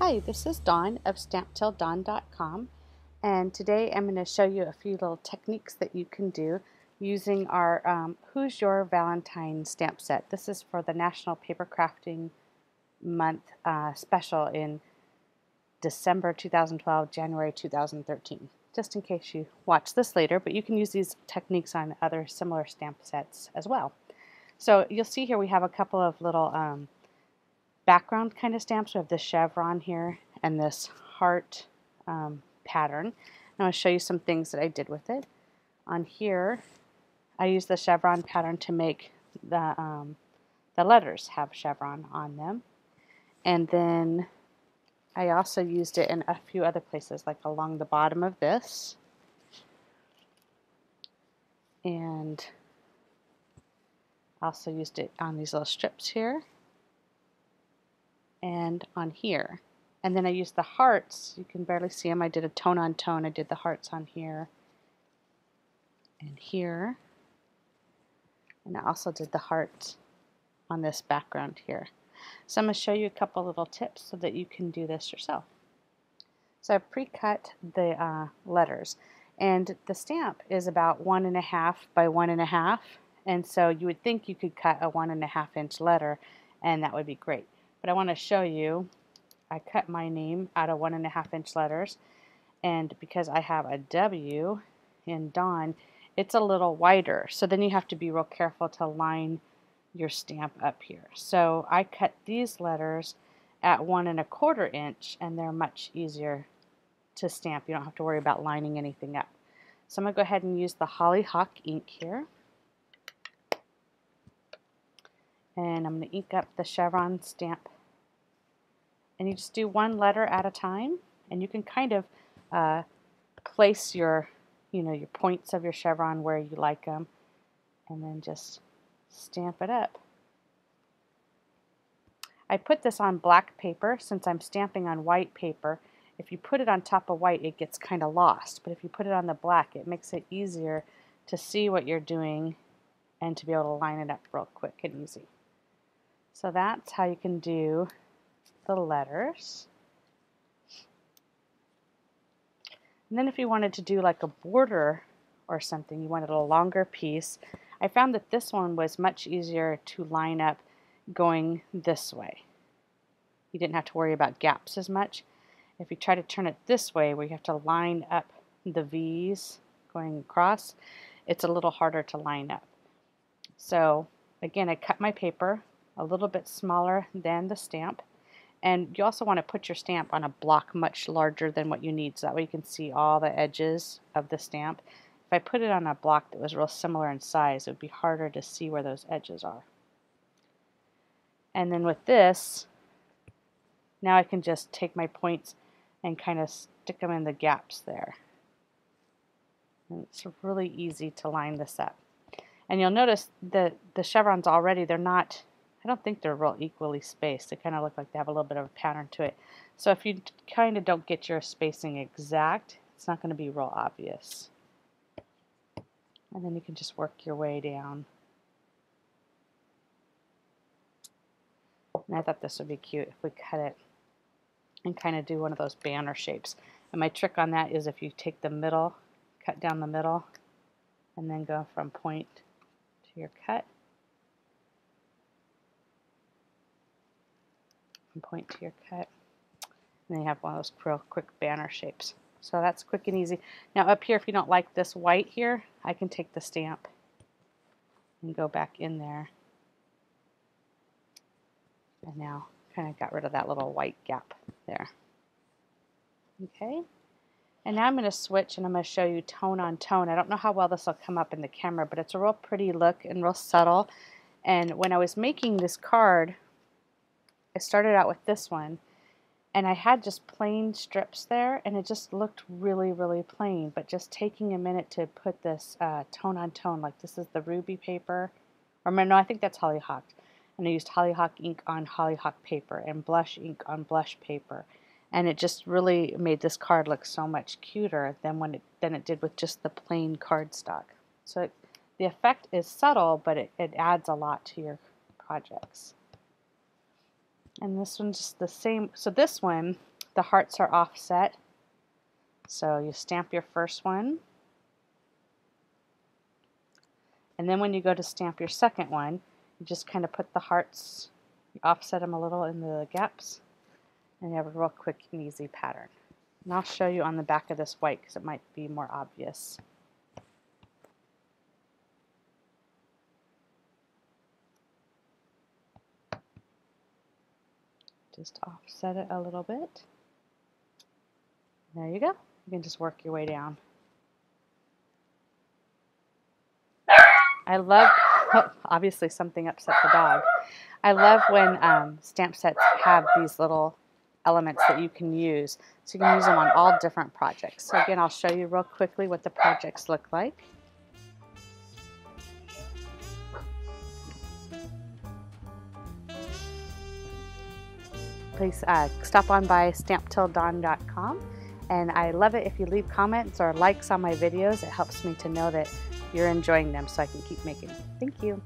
Hi, this is Dawn of stamptilldawn.com, and today I'm going to show you a few little techniques that you can do using our Who's Your Valentine stamp set. This is for the National Paper Crafting Month special in December 2012, January 2013. Just in case you watch this later, but you can use these techniques on other similar stamp sets as well. So you'll see here we have a couple of little background kind of stamps. We have this chevron here and this heart pattern. And I'll show you some things that I did with it. On here, I used the chevron pattern to make the letters have chevron on them. And then I also used it in a few other places, like along the bottom of this. And also used it on these little strips here. And on here. And then I used the hearts. You can barely see them. I did a tone on tone. I did the hearts on here and here. And I also did the hearts on this background here. So I'm going to show you a couple little tips so that you can do this yourself. So I've pre-cut the letters. And the stamp is about 1.5 by 1.5. And so you would think you could cut a 1.5 inch letter and that would be great. But I want to show you, I cut my name out of 1.5 inch letters, and because I have a W in Dawn, it's a little wider. So then you have to be real careful to line your stamp up here. So I cut these letters at 1.25 inch, and they're much easier to stamp. You don't have to worry about lining anything up. So I'm going to go ahead and use the Hollyhock ink here. And I'm going to ink up the chevron stamp. And you just do one letter at a time, and you can kind of place your, your points of your chevron where you like them, and then just stamp it up. I put this on black paper since I'm stamping on white paper. If you put it on top of white, it gets kind of lost, but if you put it on the black, it makes it easier to see what you're doing and to be able to line it up real quick and easy. So that's how you can do the letters. And then if you wanted to do like a border or something, you wanted a longer piece, I found that this one was much easier to line up going this way. You didn't have to worry about gaps as much. If you try to turn it this way, where you have to line up the V's going across, it's a little harder to line up. So again, I cut my paper a little bit smaller than the stamp, and you also want to put your stamp on a block much larger than what you need, so that way you can see all the edges of the stamp. If I put it on a block that was real similar in size, it would be harder to see where those edges are. And then with this, now I can just take my points and kind of stick them in the gaps there. And it's really easy to line this up. And you'll notice that the chevrons already, I don't think they're real equally spaced. They kind of look like they have a little bit of a pattern to it. So if you kind of don't get your spacing exact, it's not going to be real obvious. And then you can just work your way down. And I thought this would be cute if we cut it and kind of do one of those banner shapes. And my trick on that is if you take the middle, cut down the middle, and then go from point to your cut. Point to your cut, and then you have one of those real quick banner shapes. So that's quick and easy. Now up here, if you don't like this white here, I can take the stamp and go back in there, and now kind of got rid of that little white gap there. Okay, and now I'm going to switch and I'm going to show you tone on tone. I don't know how well this will come up in the camera, but it's a real pretty look and real subtle. And when I was making this card, I started out with this one, and I had just plain strips there, and it just looked really, really plain. But just taking a minute to put this tone on tone, like this is the ruby paper, or no, I think that's Hollyhock. And I used Hollyhock ink on Hollyhock paper and blush ink on blush paper, and it just really made this card look so much cuter than it did with just the plain cardstock. So the effect is subtle, but it adds a lot to your projects. And this one's just the same. So this one, the hearts are offset. So you stamp your first one. And then when you go to stamp your second one, you just kind of put the hearts, you offset them a little in the gaps, and you have a real quick and easy pattern. And I'll show you on the back of this white because it might be more obvious. Just offset it a little bit. There you go. You can just work your way down. I love, oh, obviously something upset the dog. I love when stamp sets have these little elements that you can use. So you can use them on all different projects. So again, I'll show you real quickly what the projects look like. Please stop on by stamptilldawn.com, and I love it if you leave comments or likes on my videos. It helps me to know that you're enjoying them so I can keep making them. Thank you.